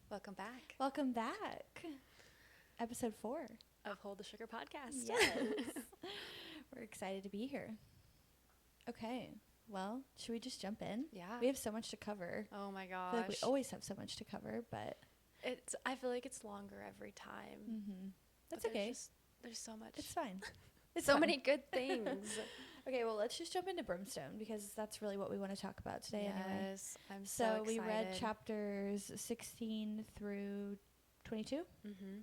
Welcome back. Welcome back. Episode 4 of Hold the Sugar podcast. Yes. We're excited to be here. Okay. Well, should we just jump in? Yeah. We have so much to cover. Oh my I gosh. feel like we always have so much to cover, but I feel like it's longer every time. That's okay. There's so much. It's fine. It's so fine. many good things. Okay, well, let's just jump into Brimstone because that's really what we want to talk about today anyway. Yes, I'm so excited. We read chapters 16 through 22?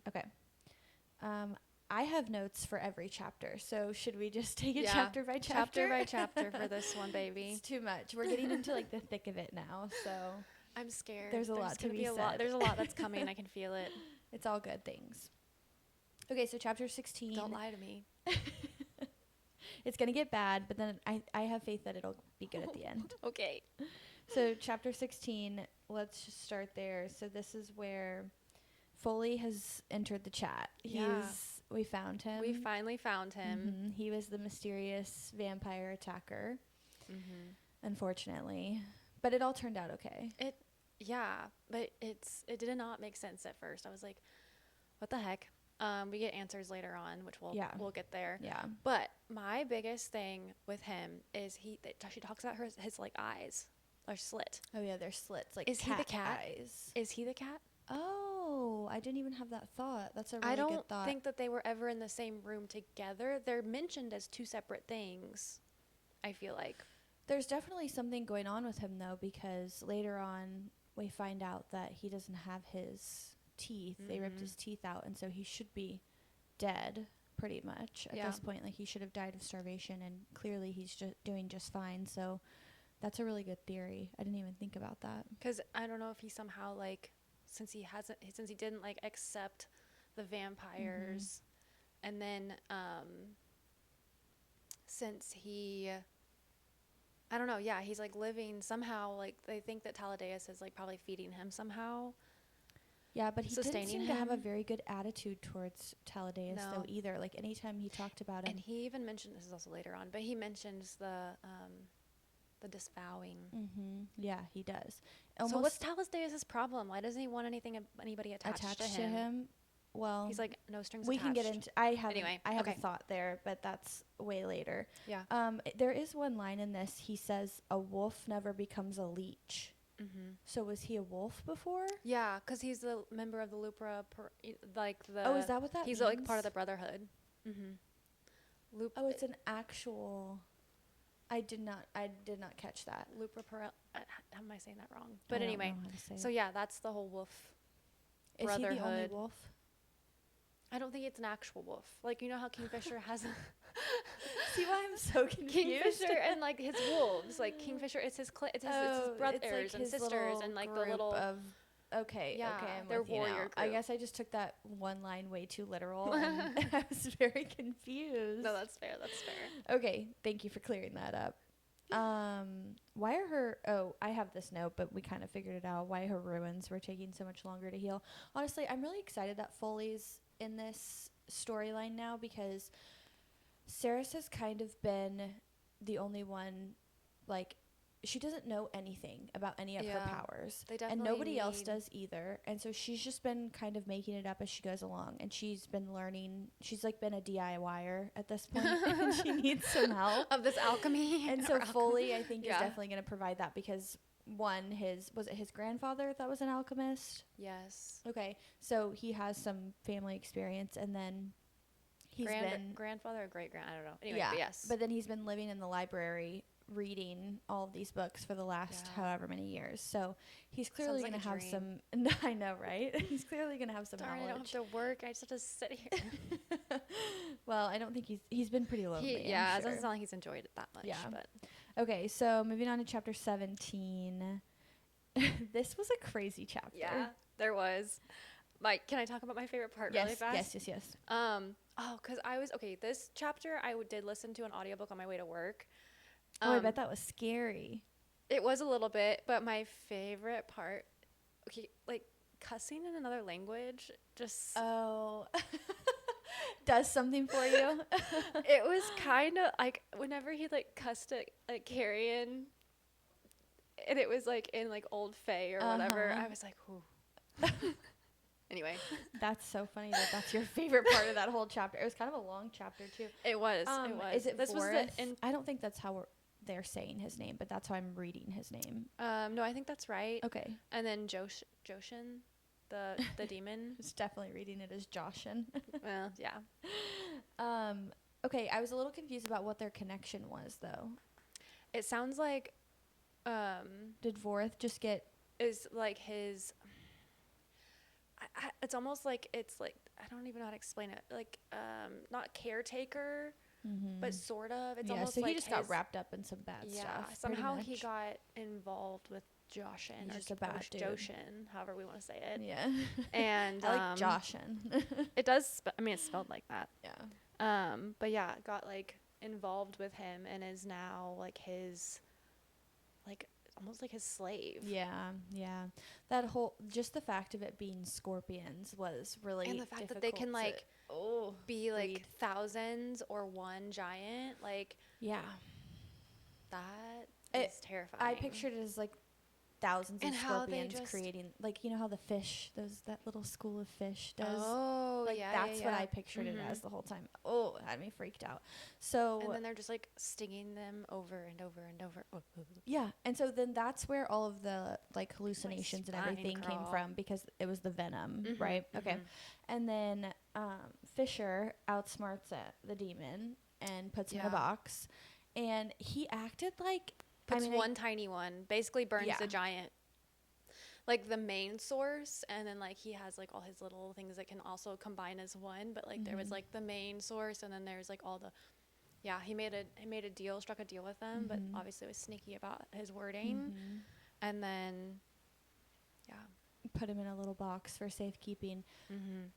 Okay. I have notes for every chapter, so should we just take it chapter by chapter? Chapter by chapter for this one, baby. It's too much. We're getting into like the thick of it now, so I'm scared. There's a lot to be said. There's a lot that's coming. I can feel it. It's all good things. Okay, so chapter 16. Don't lie to me. It's going to get bad, but then I have faith that it'll be good at the end. Okay. So chapter 16, let's just start there. So this is where Foley has entered the chat. We found him. We finally found him. He was the mysterious vampire attacker, unfortunately. But it all turned out okay. But it did not make sense at first. I was like, what the heck? We get answers later on, which we'll get there. Yeah. But my biggest thing with him is she talks about his like eyes are slit. Oh yeah, they're slits. Like is he the cat? Eyes. Is he the cat? Oh, I didn't even have that thought. That's a really good thought. I don't think that they were ever in the same room together. They're mentioned as two separate things, I feel like. There's definitely something going on with him, though, because later on we find out that he doesn't have his teeth. They ripped his teeth out, and so he should be dead pretty much at this point. Like, he should have died of starvation, and clearly he's just doing just fine. So that's a really good theory. I didn't even think about that. Because I don't know if he somehow, like, since he didn't like accept the vampires, and then since he, I don't know, he's like living somehow, like they think that Taladeus is like probably feeding him somehow. Yeah, but he didn't seem to have a very good attitude towards Taladeus though either. Like anytime he talked about him, and he even mentioned, this is also later on, but he mentions the disavowing. Yeah, he does. So what's Taladeus' problem? Why doesn't he want anybody attached to him? Well, he's like, no strings we attached. Can get into. I have okay. a thought there, but that's way later. Yeah. There is one line in this. He says, "A wolf never becomes a leech." So was he a wolf before? Yeah, because he's a member of the Lupra, Oh, is that what that means? He's like part of the Brotherhood. Oh, it's an actual. I did not catch that. Lupra how am I saying that wrong? But I anyway, don't know how to say so it. That's the whole wolf Is brotherhood. he the only wolf? I don't think it's an actual wolf. Like, you know how Kingfisher has a See why I'm so confused? Kingfisher and like his wolves. Like Kingfisher, it's his it's his brothers like and sisters and like the little of. Okay, I'm they're with you warrior now. group. I guess I just took that one line way too literal, and I was very confused. No, that's fair. That's fair. Okay, thank you for clearing that up. Why are her? Oh, I have this note, but we kind of figured it out. Why her ruins were taking so much longer to heal. Honestly, I'm really excited that Foley's in this storyline now because Saris has kind of been the only one, like. She doesn't know anything about any of her powers. And nobody else does either. And so she's just been kind of making it up as she goes along. And she's been learning. She's like been a DIYer at this point. And she needs some help. Of this alchemy. And so Foley, I think, is definitely going to provide that because, one, was it his grandfather that was an alchemist? Yes. Okay. So he has some family experience. And then he's been... Grandfather or great-grand? I don't know. Anyway, but yes. But then he's been living in the library reading all of these books for the last however many years. So he's clearly going to have some... I know, right? He's clearly going to have some knowledge. I don't have to work. I just have to sit here. Well, I don't think he's been pretty lonely. It doesn't sound like he's enjoyed it that much. Yeah. But. Okay, so moving on to chapter 17. This was a crazy chapter. Yeah, there was. Mike, can I talk about my favorite part really fast? Yes. Because this chapter I did listen to an audiobook on my way to work. I bet that was scary. It was a little bit, but my favorite part, like cussing in another language, just does something for you. It was kind of like whenever he like cussed at like Carrion, and it was like in like Old Fae or whatever. I was like, ooh. Anyway. That's so funny that that's your favorite part of that whole chapter. It was kind of a long chapter too. It was. Is it Vorith? I don't think that's how they're saying his name, but that's how I'm reading his name. No, I think that's right. Okay. And then Joshin, the demon. I was definitely reading it as Joshin. Well, yeah. Okay, I was a little confused about what their connection was, though. It sounds like, did Vorith just get... Is like his... it's almost like it's like, I don't even know how to explain it. Like, not caretaker, but sort of. It's almost so like he just got wrapped up in some bad stuff. Yeah, somehow he got involved with Joshin. He's just a bad dude. Joshin, however we want to say it. Yeah. And I like Joshin. It does, I mean, it's spelled like that. Yeah. But yeah, got like involved with him and is now like his, like, almost like his slave. Yeah. That whole, just the fact of it being scorpions was really and the fact that they can like be like thousands or one giant, like, yeah, that is terrifying. I pictured it as like thousands of scorpions creating, like, you know how the fish, that little school of fish does. Oh, like, yeah, that's what I pictured it as the whole time. Oh, it had me freaked out. So and then they're just like stinging them over and over and over. Yeah, and so then that's where all of the like hallucinations and everything came from, because it was the venom, right? Okay, and then Fisher outsmarts the demon and puts him in a box, and he acted like one tiny one, basically burns the giant, like the main source, and then like he has like all his little things that can also combine as one, but like there was like the main source, and then there's like all the, he made a deal, struck a deal with them, but obviously was sneaky about his wording, and then put him in a little box for safekeeping.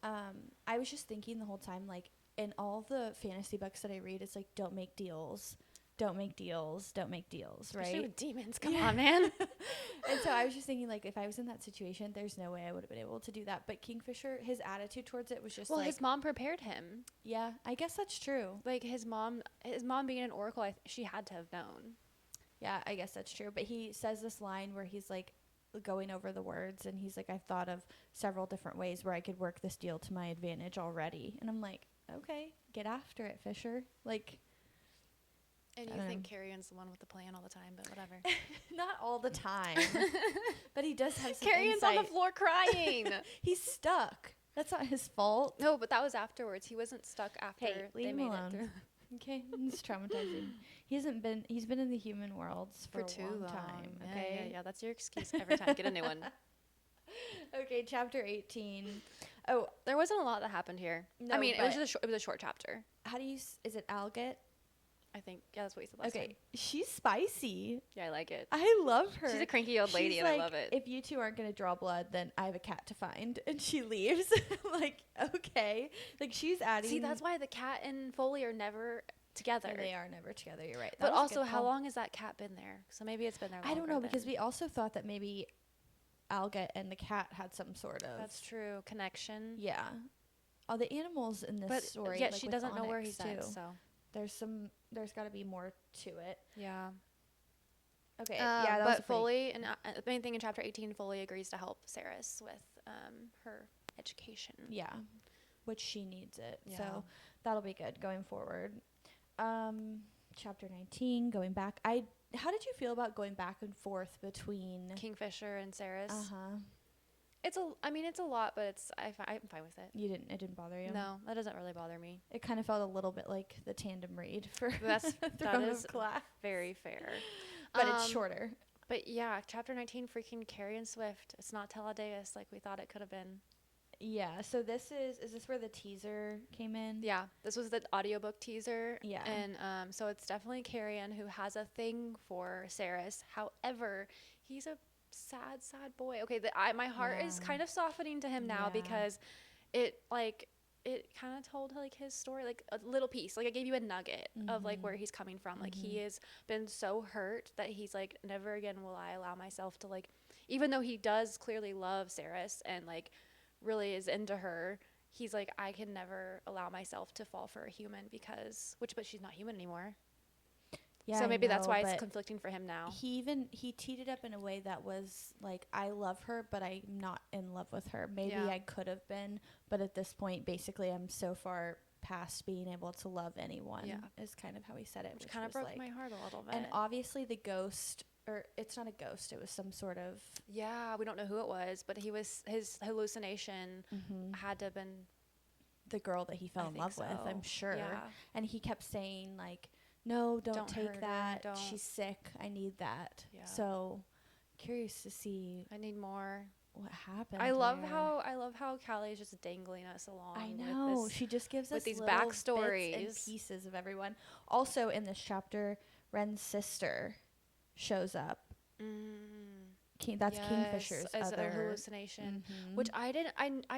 I was just thinking the whole time, like, in all the fantasy books that I read, it's like, don't make deals, right? Especially with demons, come on, man. And so I was just thinking, like, if I was in that situation, there's no way I would have been able to do that. But Kingfisher, his attitude towards it was just like... his mom prepared him. Yeah, I guess that's true. Like, his mom being an oracle, she had to have known. Yeah, I guess that's true. But he says this line where he's, like, going over the words, and he's like, I've thought of several different ways where I could work this deal to my advantage already. And I'm like, okay, get after it, Fisher. Like... And you think Carrion's the one with the plan all the time, but whatever. Not all the time. But he does have some Carrion's insight. on the floor crying. He's stuck. That's not his fault. No, but that was afterwards. He wasn't stuck after they made it through. Okay, it's traumatizing. He's been in the human worlds for a long time. Okay, yeah, that's your excuse every time. Get a new one. Okay, chapter 18. Oh, there wasn't a lot that happened here. No, I mean, it was a short chapter. How do you? Is it Alget? I think, that's what you said last time. She's spicy. Yeah, I like it. I love her. She's a cranky old lady, and I love it. If you two aren't going to draw blood, then I have a cat to find. And she leaves. I'm like, okay. Like, she's adding... See, that's why the cat and Foley are never together. They are never together, you're right. But also, how long has that cat been there? So maybe it's been there longer. I don't know, because we also thought that maybe Alget and the cat had some sort of... That's true. Connection. Yeah. All the animals in this story... Yet she doesn't know where he's at, so... There's got to be more to it. Yeah. Okay. Yeah, but Foley, and the main thing in chapter 18, Foley agrees to help Saris with her education. Yeah, which she needs it. Yeah. So that'll be good going forward. Chapter 19, going back. How did you feel about going back and forth between Kingfisher and Saris? Uh-huh. It's a lot, but I'm fine with it. It didn't bother you? No, that doesn't really bother me. It kind of felt a little bit like the tandem read for that is very fair. But it's shorter. But yeah, chapter 19, freaking Carrion Swift. It's not Teledeus like we thought it could have been. Yeah, so is this where the teaser came in? Yeah, this was the audiobook teaser. Yeah. And so it's definitely Carrion who has a thing for Saris. However, he's a sad boy. Okay, my heart is kind of softening to him now because it kind of told like his story, like a little piece. Like I gave you a nugget of like where he's coming from. Like he has been so hurt that he's like, never again will I allow myself to like, even though he does clearly love Saris and like really is into her, he's like, I can never allow myself to fall for a human but she's not human anymore. Yeah, So maybe that's know, why it's but conflicting for him now. he teed it up in a way that was like, I love her, but I'm not in love with her. Maybe Yeah. I could have been, but at this point, basically, I'm so far past being able to love anyone. Yeah. Is kind of how he said it, Which kind of broke like, my heart a little bit. and obviously the ghost, or it's not a ghost, it was some sort of, yeah, we don't know who it was, but his hallucination had to have been the girl that he fell in love with, I'm sure. Yeah. And he kept saying like, no, don't Don't take hurt her, that. don't. She's sick. I need that. Yeah. So curious to see I need more. what happened. I love there. how Callie is just dangling us along. I know. With this, she just gives with us these little backstories bits and pieces of everyone. Also in this chapter, Ren's sister shows up. That's Kingfisher's as other a hallucination, which I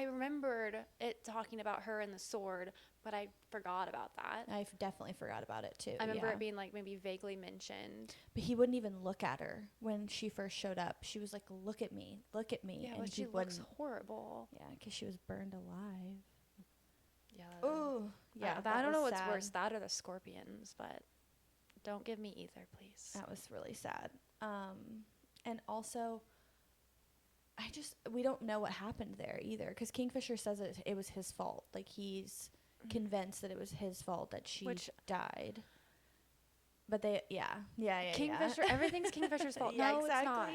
remembered it talking about her and the sword, but I forgot about that. I definitely forgot about it too. I remember it being like maybe vaguely mentioned. But he wouldn't even look at her when she first showed up. She was like, look at me. Yeah, and but she looks horrible. Yeah, because she was burned alive. Yeah. Oh, yeah. I don't know what's sad. worse, that or the scorpions, but don't give me either, please. That was really sad. And also, we don't know what happened there either, because Kingfisher says it was his fault. Like, he's convinced that it was his fault that she died. But Kingfisher, everything's Kingfisher's fault. Yeah, no, exactly. it's not.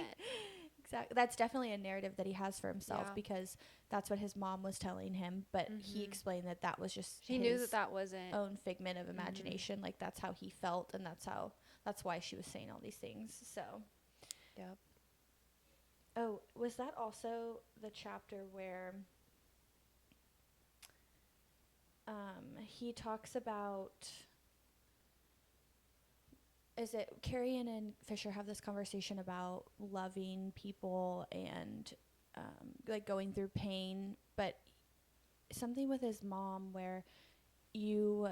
Exactly. That's definitely a narrative that he has for himself, Yeah. because that's what his mom was telling him. But he explained that was just He knew that wasn't own figment of imagination. Like, that's how he felt, and that's why she was saying all these things. So, Yep. oh, was that also the chapter where he talks about? Is it Carrie and Fisher have this conversation about loving people and like going through pain, but something with his mom where you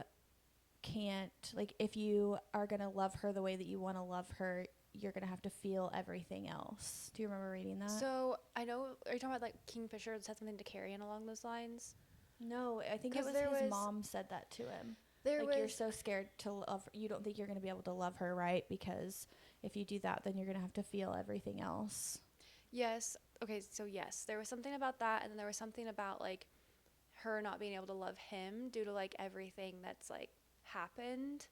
can't, like, if you are going to love her the way that you want to love her, you're going to have to feel everything else. Do you remember reading that? So, I know, are you talking about like Kingfisher said something to Carrion along those lines? No, I think it was his mom said that to him. You're so scared to love, you don't think you're going to be able to love her, right? Because if you do that, then you're going to have to feel everything else. Yes. Okay, so yes, there was something about that, and then there was something about like her not being able to love him due to like everything that's like happened.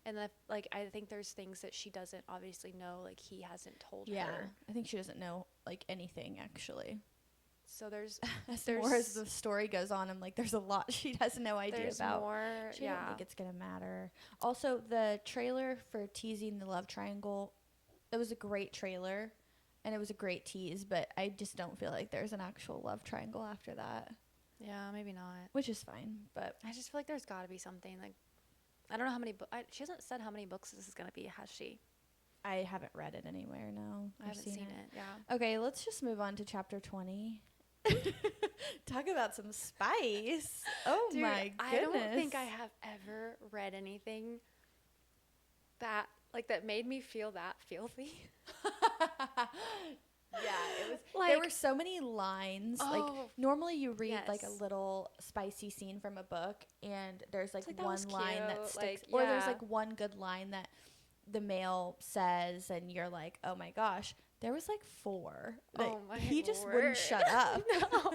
And like I think there's things that she doesn't obviously know, like he hasn't told her. Yeah, I think she doesn't know like anything actually. So there's more as the story goes on, I'm like, there's a lot she has no idea about. More, she don't think it's gonna matter. Also, the trailer for teasing the love triangle, it was a great trailer, and it was a great tease. But I just don't feel like there's an actual love triangle after that. Yeah, maybe not. Which is fine, but I just feel like there's got to be something. Like, I don't know how many she hasn't said how many books this is gonna be, has she? I haven't read it anywhere. No, I haven't seen it. Yeah. Okay, let's just move on to chapter 20. Talk about some spice. Oh, dude, my goodness. I don't think I have ever read anything that made me feel that filthy. Yeah, it was like, there were so many lines. Like, normally you read like a little spicy scene from a book, and there's like one line that sticks, or there's like one good line that the male says, and you're like, oh my gosh. There was like 4. Like, oh my he just word. wouldn't shut up. No.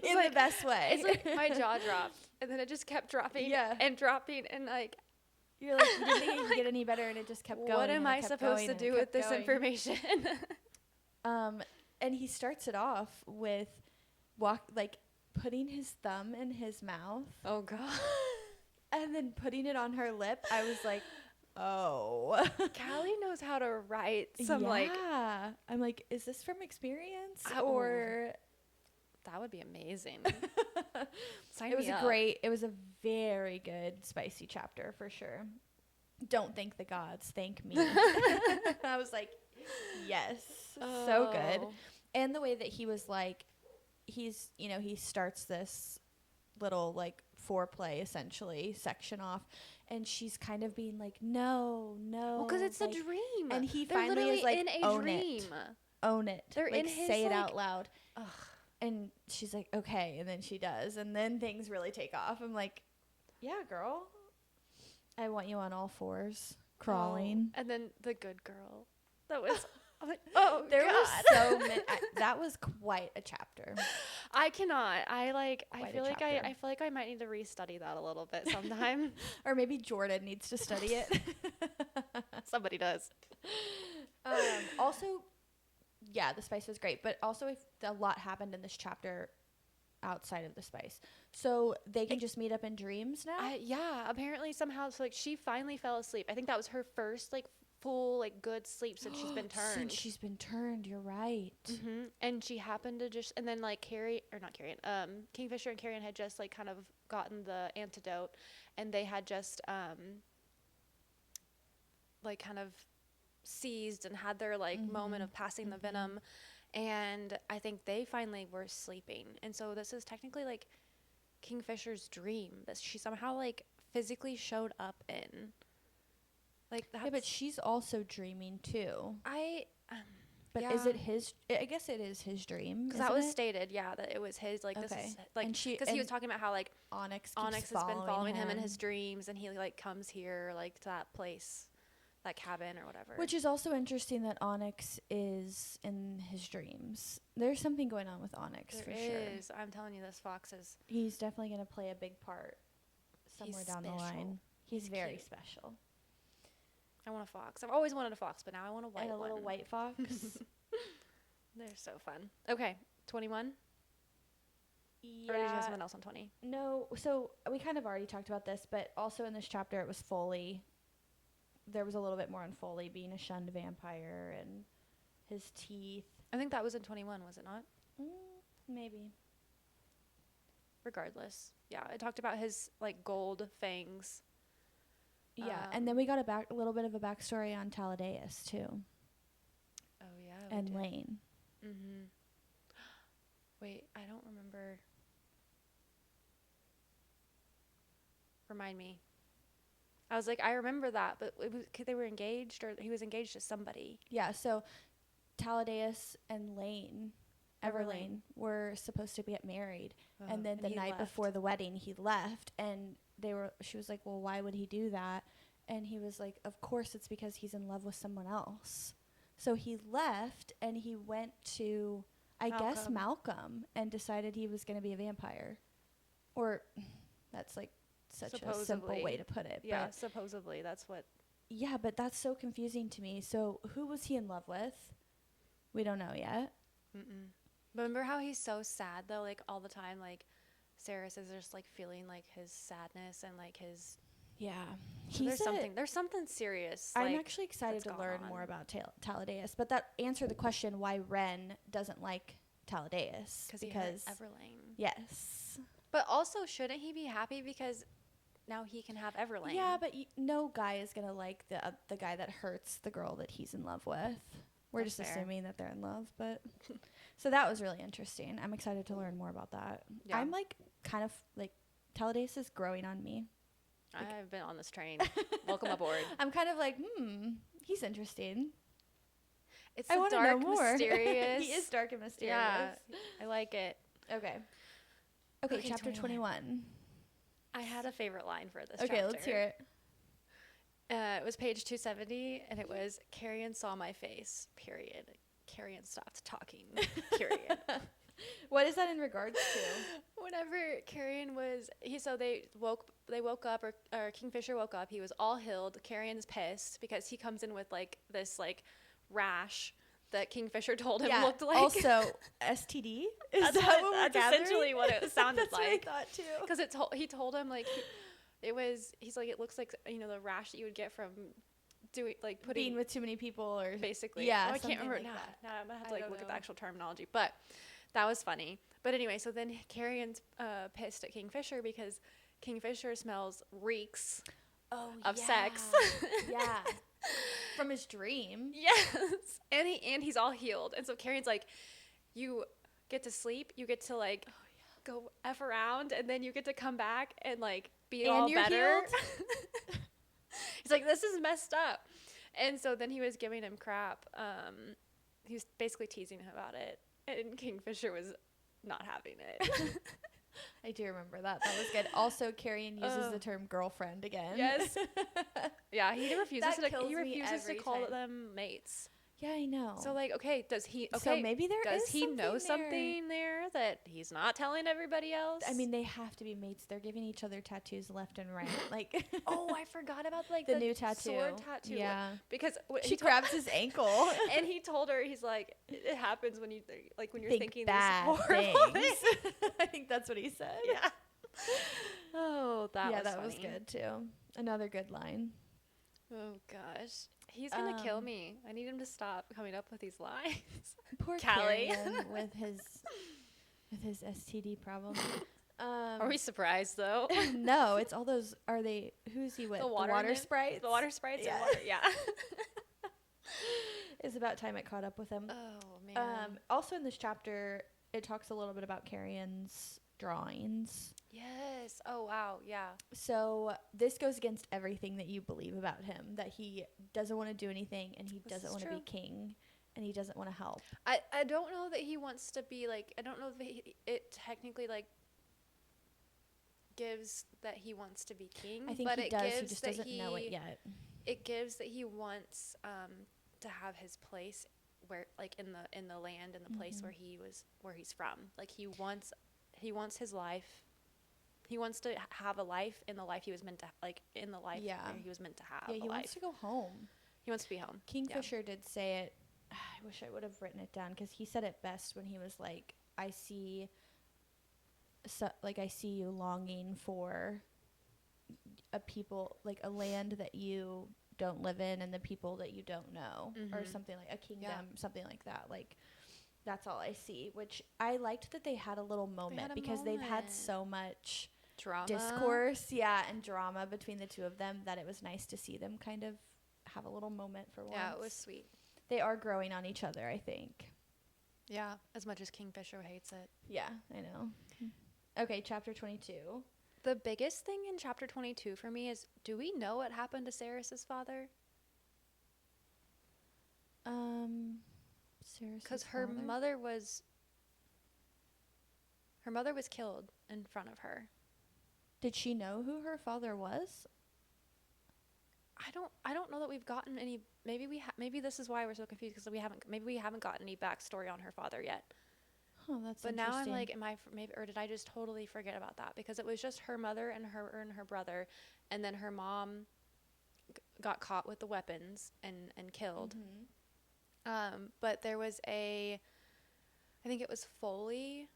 In the best way. It's like my jaw dropped, and then it just kept dropping and dropping, and like you're like, you didn't think it could get any better, and it just kept going. What am I supposed to do with this information? And he starts it off with putting his thumb in his mouth. Oh God. And then putting it on her lip. I was like, oh. Callie knows how to write some I'm like, is this from experience or that would be amazing. It was a very good spicy chapter for sure. Don't thank the gods, thank me. I was like, yes. So good. And the way that he was like, he starts this little like foreplay essentially section off, and she's kind of being like, no, well, because it's a dream, and he finally is like, in a dream. Own it. They're like, in his, say it like, out loud. Ugh. And she's like, okay, and then she does, and then things really take off. I'm like, yeah, girl, I want you on all 4s crawling. And then the good girl. That was, I'm like, oh, There God. were so many. That was quite a chapter. I cannot. I Quite a feel like chapter. I feel like I might need to restudy that a little bit sometime. Or maybe Jordan needs to study it. Somebody does. Also, yeah, the spice was great, but also if a lot happened in this chapter outside of the spice. So they can just meet up in dreams now? Yeah, apparently somehow, so like she finally fell asleep. I think that was her first like full like good sleep since she's been turned. Since she's been turned, you're right. And she happened to just, and then like Kingfisher and Carrion had just like kind of gotten the antidote, and they had just like kind of seized and had their like moment of passing the venom, and I think they finally were sleeping. And so this is technically like Kingfisher's dream that she somehow like physically showed up in. Like that. Yeah, but she's also dreaming too. But yeah. is it his? I guess it is his dream. Because that was stated, yeah, that it was his. Like this is like because he was talking about how like Onyx has been following him in his dreams, and he like comes here like to that place, that cabin or whatever. Which is also interesting that Onyx is in his dreams. There's something going on with Onyx for sure. There is. I'm telling you, this fox is. He's definitely going to play a big part somewhere down the line. He's very cute. Special. I want a fox. I've always wanted a fox, but now I want a white and a one. little white fox. They're so fun. Okay, 21? Yeah. Or did you have something else on 20? No, so we kind of already talked about this, but also in this chapter it was Foley. There was a little bit more on Foley being a shunned vampire and his teeth. I think that was in 21, was it not? Maybe. Regardless. Yeah, it talked about his like gold fangs. Yeah, and then we got a little bit of a backstory on Taladeus too. Oh yeah. And Lane. Wait, I don't remember. Remind me. I was like, I remember that, but it was 'cause they were engaged, or he was engaged to somebody. Yeah, so Taladeus and Lane, Everlane, were supposed to get married, and then the night before the wedding, he left, and she was like, well, why would he do that? And he was like, of course it's because he's in love with someone else. So he left, and he went to, I guess, Malcolm, and decided he was going to be a vampire. Or, that's like such a simple way to put it. Yeah, but supposedly, that's what. Yeah, but that's so confusing to me. So who was he in love with? We don't know yet. Remember how he's so sad, though, like, all the time, like, Saris is just, like, feeling, like, his sadness and, like, his... Yeah. So there's something serious. I'm like, actually excited to learn more about Taladeus, but that answered the question why Ren doesn't like Taladeus. Because he hurt Everlane. Yes. But also, shouldn't he be happy because now he can have Everlane? Yeah, but no guy is going to like the guy that hurts the girl that he's in love with. We're just assuming that they're in love, but... So that was really interesting. I'm excited to learn more about that. Yeah. I'm, like, kind of, like, Taladeus is growing on me. Like, I've been on this train. Welcome aboard. I'm kind of like, he's interesting. It's so dark, mysterious. He is dark and mysterious. Yeah, I like it. Okay, chapter 21. I had a favorite line for this chapter. Okay, let's hear it. It was page 270, and it was, Carrion saw my face, period. Carrion stopped talking, period. What is that in regards to? Whenever Carrion was, they woke up, or Kingfisher woke up, he was all healed. Carrion's pissed because he comes in with, like, this, like, rash that Kingfisher told him looked like. Also, STD? That's essentially what it sounded like. That's what I thought, too. Because he told him, like, he's like, it looks like, the rash that you would get from being with too many people, or basically. Yeah, I can't remember now. Now I'm gonna have to look at the actual terminology, but that was funny. But anyway, so then Carrion's pissed at Kingfisher because Kingfisher reeks of sex. Yeah. From his dream. Yes. And he's all healed. And so Carrion's like, you get to sleep, you get to like go F around, and then you get to come back and like be all better. He's like, this is messed up. And so then he was giving him crap. He was basically teasing him about it. And Kingfisher was not having it. I do remember that. That was good. Also, Carrion uses the term girlfriend again. Yes. Yeah, he refuses That to. kills He me refuses to every call time. them mates. Yeah, I know. So like, okay, does he? Okay, So maybe there does is he know something there. something there that he's not telling everybody else? I mean, they have to be mates. They're giving each other tattoos left and right. Like, oh, I forgot about like the new tattoo. sword tattoo. Yeah, because she grabs his ankle, and he told her, he's like, it happens when you like when you're thinking bad these horrible things. things. I think that's what he said. Yeah. Oh, that was good too. Another good line. Oh gosh, he's gonna kill me. I need him to stop coming up with these lines. Poor Callie Carrion with his STD problem. Are we surprised though? No, it's all those. Are they? Who's he with? The water sprites. The water sprites. Yeah. And water. Yeah. It's about time it caught up with him. Oh man. Also in this chapter, it talks a little bit about Carrion's drawings. Yes. Oh wow. Yeah. So this goes against everything that you believe about him. That he doesn't want to do anything, and he doesn't want to be king, and he doesn't want to help. I don't know that he wants to be like. I don't know that it technically like gives that he wants to be king. I think but he it does. gives He just that doesn't know it yet. It gives that he wants to have his place where like in the land in the place where he's from. Like he wants his life. He wants to have a life in the life he was meant to where he was meant to have. Yeah, he wants to go home. He wants to be home. Kingfisher did say it. I wish I would have written it down because he said it best when he was like, I see you longing for a people, like a land that you don't live in and the people that you don't know, or something like a kingdom, something like that. Like, that's all I see, which I liked that they had a little moment because they've had so much drama, discourse, and drama between the two of them that it was nice to see them kind of have a little moment for once. Yeah, it was sweet. They are growing on each other, I think. Yeah, as much as Kingfisher hates it. Yeah, I know. Okay, chapter 22. The biggest thing in chapter 22 for me is, do we know what happened to Sarris's father? Because her mother was killed in front of her. Did she know who her father was? I don't know that we've gotten any. Maybe this is why we're so confused because we haven't gotten any backstory on her father yet. Oh, that's but interesting. now I'm like, or did I just totally forget about that? Because it was just her mother and her brother, and then her mom got caught with the weapons and killed. But there was I think it was Foley,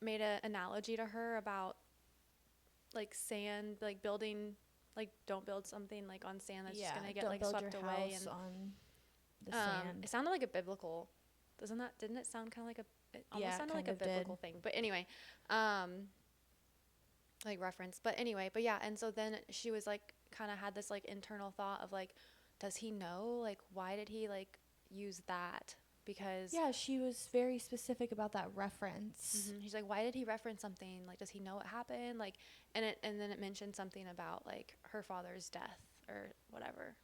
made an analogy to her about like sand, like building, like don't build something like on sand that's just gonna get like swept away and on the sand. It sounded like a biblical. Didn't it sound kind of like it almost sounded like a biblical thing. But anyway, like reference. But anyway, and so then she was like kind of had this like internal thought of like, does he know? Like, why did he like use that? Because she was very specific about that reference. She's like, why did he reference something? Like, does he know what happened? Like, and then it mentioned something about like her father's death or whatever.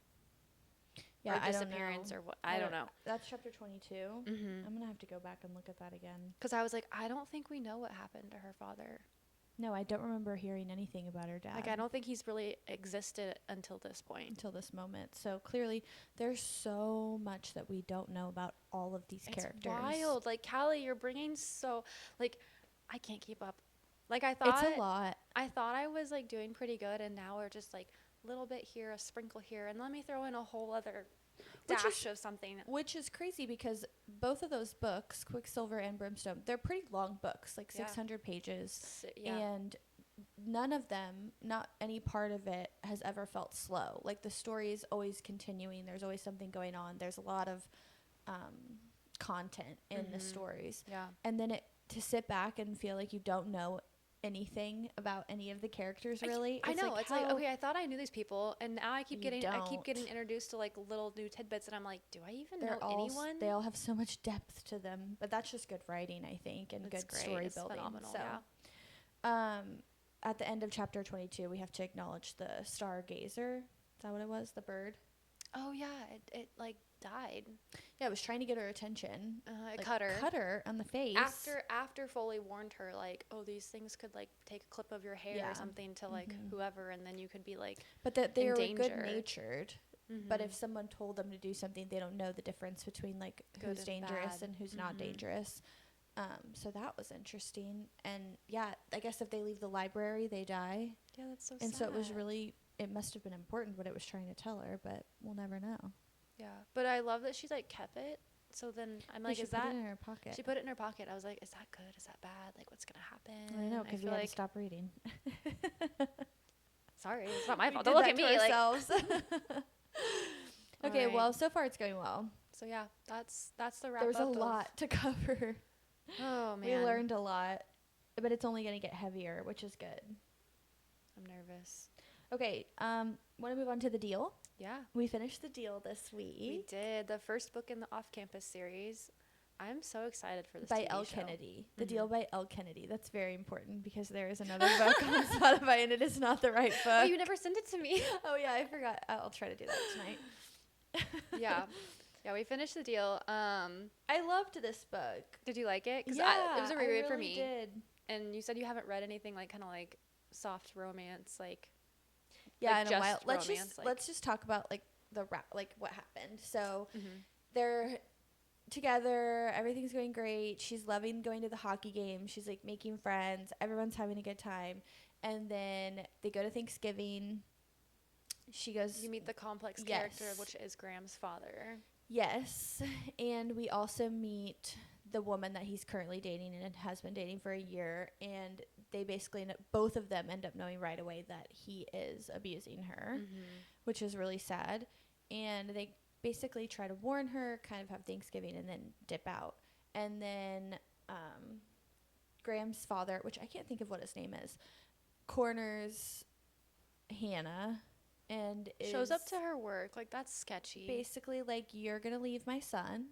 Yeah, or disappearance or what? I don't know. That's chapter 22. I'm gonna have to go back and look at that again. Because I was like, I don't think we know what happened to her father. No, I don't remember hearing anything about her dad. Like, I don't think he's really existed until this point. Until this moment. So clearly, there's so much that we don't know about all of these characters. It's wild. Like, Callie, you're bringing like, I can't keep up. Like, I thought. It's a lot. I thought I was, like, doing pretty good, and now we're just, like, a little bit here, a sprinkle here, and let me throw in a whole other dash of something. Which is crazy because both of those books, Quicksilver and Brimstone, they're pretty long books, like 600 pages. And none of them, not any part of it, has ever felt slow. Like, the story is always continuing. There's always something going on. There's a lot of content in the stories. Yeah. And then to sit back and feel like you don't know anything about any of the characters really. I know. It's like, okay, I thought I knew these people, and now I keep getting introduced to like little new tidbits, and I'm like, do I even know anyone? They all have so much depth to them, but that's just good writing, I think, and good story building. Phenomenal. At the end of chapter 22, we have to acknowledge the stargazer. Is that what it was? The bird? Oh yeah, it like died. Yeah, it was trying to get her attention. It Like, cut her. Cut her on the face. After Foley warned her, like, oh, these things could, like, take a clip of your hair or something to, like, whoever, and then you could be, like, but that they in were danger. good-natured. But if someone told them to do something, they don't know the difference between, like, Good who's and dangerous bad. and who's not dangerous. So that was interesting. And, yeah, I guess if they leave the library, they die. Yeah, that's so sad. And so it was really, it must have been important what it was trying to tell her, but we'll never know. Yeah, but I love that she, like, kept it. So then I'm like, she is put that... it in her pocket. She put it in her pocket. I was like, is that good? Is that bad? Like, what's going to happen? I know, because we feel had like... to stop reading. Sorry, it's not my We fault. did Don't look that at to me. ourselves. Okay, Alright. well, so far it's going well. So, yeah, that's the wrap There's up a lot to cover. Oh, man. We learned a lot, but it's only going to get heavier, which is good. I'm nervous. Okay, want to move on to the deal? Yeah. We finished the deal this week. We did. The first book in the off-campus series. I'm so excited for this By TV Elle show. Kennedy. The deal by Elle Kennedy. That's very important because there is another book on Spotify and it is not the right book. Oh, you never sent it to me. Oh, yeah, I forgot. I'll try to do that tonight. Yeah. Yeah, we finished the deal. I loved this book. Did you like it? Because Yeah, it was a reread for really me. did. And you said you haven't read anything like kind of like soft romance, like Yeah, like in a while. just Let's romance, just like- let's just talk about like like what happened. So Mhm. they're together, everything's going great. She's loving going to the hockey game. She's like making friends. Everyone's having a good time. And then they go to Thanksgiving. She goes, you meet the complex Yes. character, which is Graham's father. yes. And we also meet the woman that he's currently dating and has been dating for a year. And they basically, both of them end up knowing right away that he is abusing her, which is really sad. And they basically try to warn her, kind of have Thanksgiving, and then dip out. And then Graham's father, which I can't think of what his name is, corners Hannah and Shows up is to her work. Like, that's sketchy. basically like, you're going to leave my son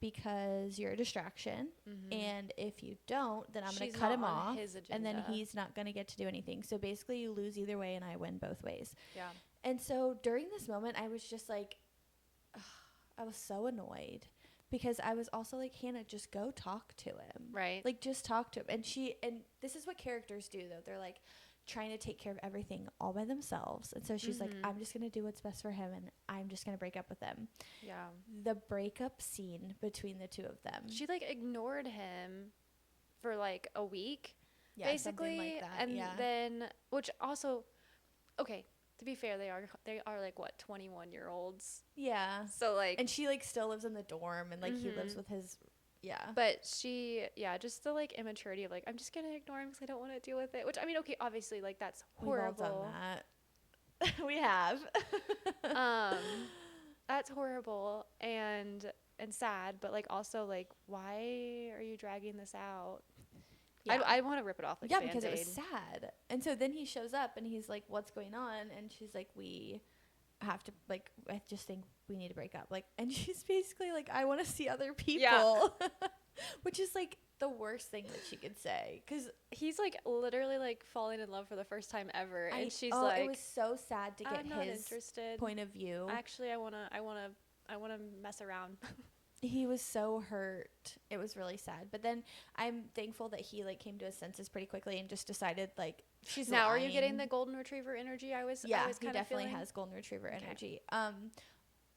because you're a distraction. And if you don't, then I'm going to cut him off. And then he's not going to get to do anything. So basically you lose either way and I win both ways. Yeah. And so during this moment, I was just like, ugh, I was so annoyed because I was also like, Hannah, just go talk to him. Right. Like, just talk to him. And this is what characters do, though. They're like trying to take care of everything all by themselves. And so she's like, I'm just going to do what's best for him and I'm just going to break up with him. Yeah. The breakup scene between the two of them. She, like, ignored him for, like, a week, Yeah, basically. something like that. And yeah. then, which also, okay, to be fair, they are like, what, 21-year-olds? Yeah. So, like. And she, like, still lives in the dorm and, like, he lives with his. Yeah. But she, yeah, just the, like, immaturity of, like, I'm just going to ignore him because I don't want to deal with it. Which, I mean, okay, obviously, like, that's horrible. We've all done that. We have. That's horrible and sad, but, like, also, like, why are you dragging this out? Yeah. I want to rip it off like yeah, Band-Aid. because it was sad. And so then he shows up and he's like, what's going on? And she's like, we have to, like, I just think we need to break up. Like, and she's basically like, I want to see other people. Yeah. Which is, like, the worst thing that she could say. Because he's, like, literally, like, falling in love for the first time ever. And she's it like, was so sad to get I'm not his interested. point of view. Actually, I want to mess around. He was so hurt. It was really sad. But then I'm thankful that he, like, came to his senses pretty quickly and just decided, like, she's now lying. are you getting the golden retriever energy? Yeah, I was he kind definitely of feeling? has golden retriever Okay. energy.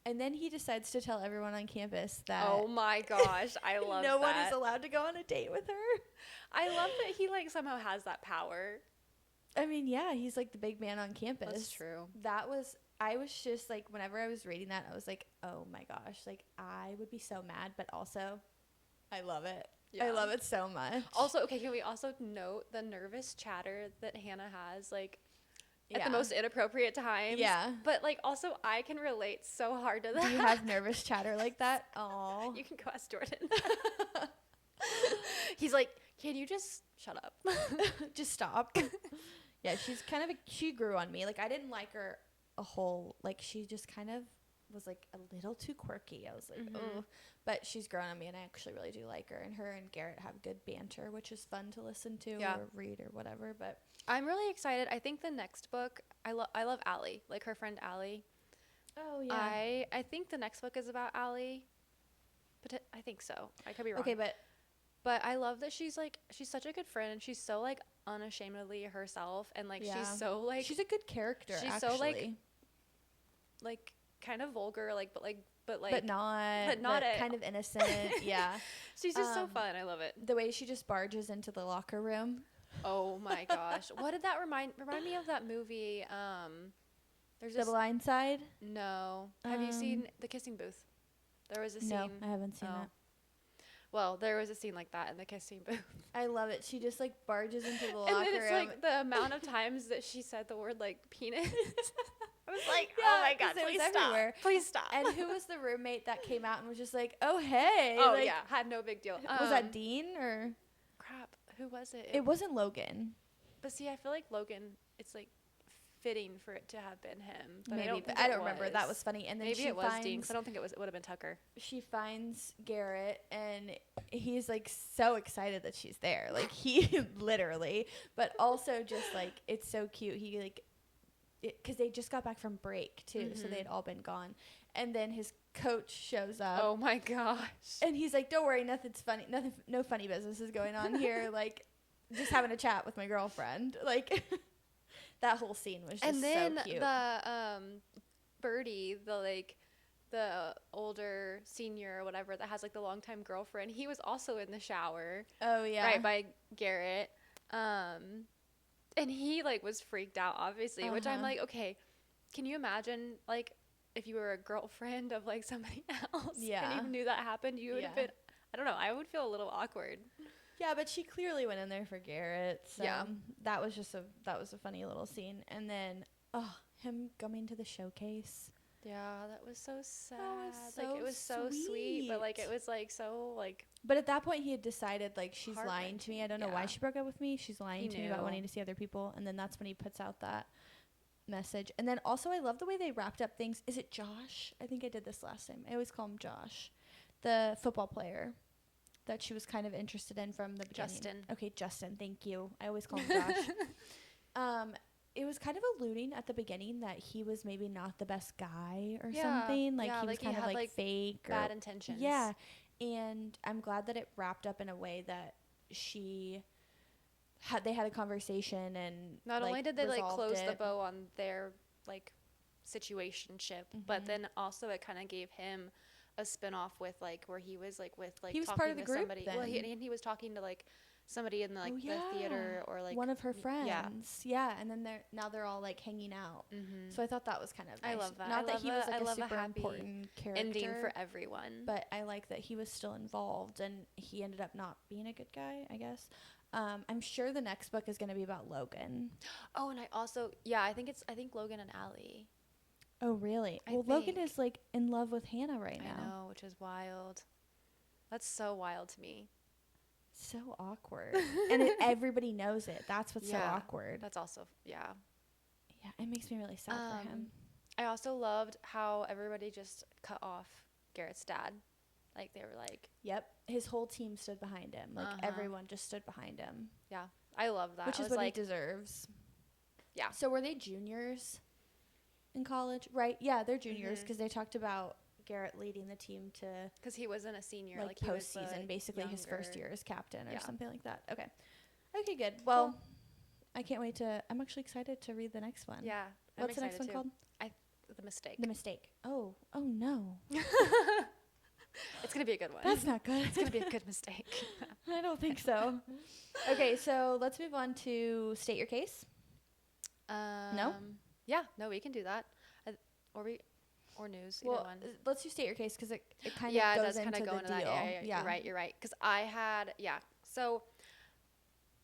And then he decides to tell everyone on campus that Oh my gosh, I love no one that. is allowed to go on a date with her. I love that he, like, somehow has that power. I mean, yeah, he's like the big man on campus. That's true. I was just like, whenever I was reading that, I was like, oh my gosh, like, I would be so mad, but also I love it. Yeah. I love it so much. Also, okay, can we also note the nervous chatter that Hannah has, like, at the Yeah. most inappropriate times? Yeah. But, like, also I can relate so hard to that. Do you have nervous chatter like that? Oh. You can go ask Jordan. He's like, can you just shut up? Just stop. Yeah, she grew on me. Like, I didn't like her a whole, like, she just kind of was, like, a little too quirky. I was like, oh, but she's grown on me and I actually really do like her. And her and Garrett have good banter, which is fun to listen to Yeah. or read or whatever. But I'm really excited. I think the next book, I love Allie, like her friend Allie. Oh yeah. I think the next book is about Allie, but I think so. I could be wrong. Okay, But I love that she's such a good friend, and she's so like unashamedly herself, and like she's so like she's a good character. she's actually. so like kind of vulgar, but not kind of innocent. Yeah, she's just so fun. I love it. The way she just barges into the locker room. Oh my gosh, what did that remind me of? That movie. There's The Blind Side. No, have you seen The Kissing Booth? There was a scene. No, I haven't seen that. Well, there was a scene like that in The Kissing Booth. I love it. She just like barges into the locker room. And then it's like the amount of times that she said the word like penis. I was like, oh my god, please stop. Everywhere. Please stop. And who was the roommate that came out and was just like, oh hey? Oh like, yeah, had no big deal. Was that Dean or? Crap, who was it? It wasn't Logan. But see, I feel like Logan, it's like fitting for it to have been him. But maybe, I don't remember. That was funny. And then maybe it was Dean, because I don't think it would have been Tucker. She finds Garrett, and he's like so excited that she's there. Like he literally, but also just like it's so cute. He like, because they just got back from break too, so they'd all been gone. And then his coach shows up. Oh my gosh! And he's like, "Don't worry, nothing's funny. Nothing, no funny business is going on here. Like, just having a chat with my girlfriend." Like. That whole scene was just so cute. And then the Birdie, the older senior or whatever that has like the longtime girlfriend, he was also in the shower. Oh yeah. Right by Garrett. And he like was freaked out obviously, which I'm like, okay, can you imagine like if you were a girlfriend of like somebody else and you knew that happened, you would have been, I don't know, I would feel a little awkward. Yeah, but she clearly went in there for Garrett. So that was a funny little scene. And then, him coming to the showcase. Yeah, that was so sad. It was so sweet, but like it was like so like. But at that point, he had decided like she's lying to me. I don't know why she broke up with me. She's lying to me about wanting to see other people. And then that's when he puts out that message. And then also, I love the way they wrapped up things. Is it Josh? I think I did this last time. I always call him Josh, the football player that she was kind of interested in from the beginning. Justin. Okay, Justin. Thank you. I always call him Josh. It was kind of alluding at the beginning that he was maybe not the best guy or something. Like he was kind of like fake or bad intentions. Yeah. And I'm glad that it wrapped up in a way that they had a conversation and not only did they like close the it. bow on their like situationship, but then also it kind of gave him a spin-off with like where he was like with like he was talking part of the to group somebody. then. Well, he was talking to like somebody in like the theater or like one of her friends. Yeah, and then they're all like hanging out. So I thought that was kind of nice. I love that. Not that he was like a super happy important character ending for everyone, but I like that he was still involved and he ended up not being a good guy, I guess. I'm sure the next book is going to be about Logan. Oh, and I also I think Logan and Allie. Oh, really? Well, Logan is like in love with Hannah right now. I know, which is wild. That's so wild to me. So awkward. And everybody knows it. That's what's so awkward. That's also, Yeah, it makes me really sad for him. I also loved how everybody just cut off Garrett's dad. Like, they were like... Yep. His whole team stood behind him. Like, everyone just stood behind him. Yeah. I love that. Which is what he deserves. Yeah. So, were they juniors in college? Right. Yeah, they're juniors because they talked about Garrett leading the team to... Because he wasn't a senior. Like postseason, basically his first year as captain or something like that. Okay. Okay, good. Well, I can't wait to... I'm actually excited to read the next one. Yeah. What's the next one called? The Mistake. The Mistake. Oh no. It's going to be a good one. That's not good. It's going to be a good mistake. I don't think so. Okay, so let's move on to State Your Case. No? Yeah, no, we can do that. Or news. Well, either one. Let's do State Your Case because it kind of goes into the deal. That. Yeah, you're right. Because I had, So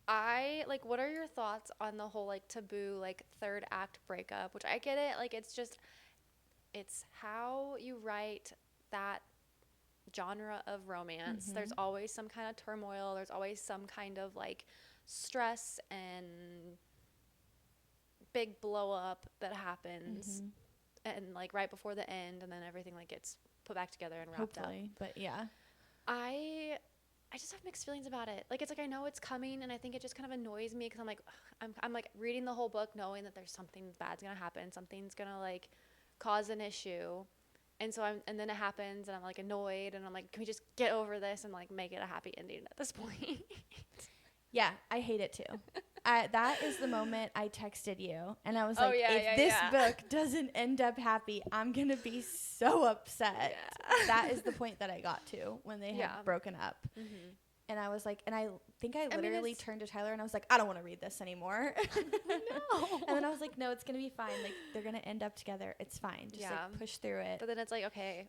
I, like, what are your thoughts on the whole, like, taboo, like, third act breakup? Which I get it. Like, it's how you write that genre of romance. There's always some kind of turmoil. There's always some kind of, like, stress and big blow up that happens. And, like, right before the end, and then everything, like, gets put back together and wrapped up. But, yeah. I just have mixed feelings about it. Like, it's like I know it's coming, and I think it just kind of annoys me because I'm like, I'm like reading the whole book knowing that there's something bad's going to happen. Something's going to, like, cause an issue. And so and then it happens and I'm like annoyed and I'm like, can we just get over this and like make it a happy ending at this point? Yeah, I hate it too. That is the moment I texted you and I was like, if this book doesn't end up happy, I'm going to be so upset. Yeah. That is the point that I got to when they had broken up. Mm-hmm. And I was like, and I think I literally turned to Tyler and I was like, I don't want to read this anymore. No. And then I was like, no, it's going to be fine. Like, they're going to end up together. It's fine. Just like push through it. But then it's like, okay,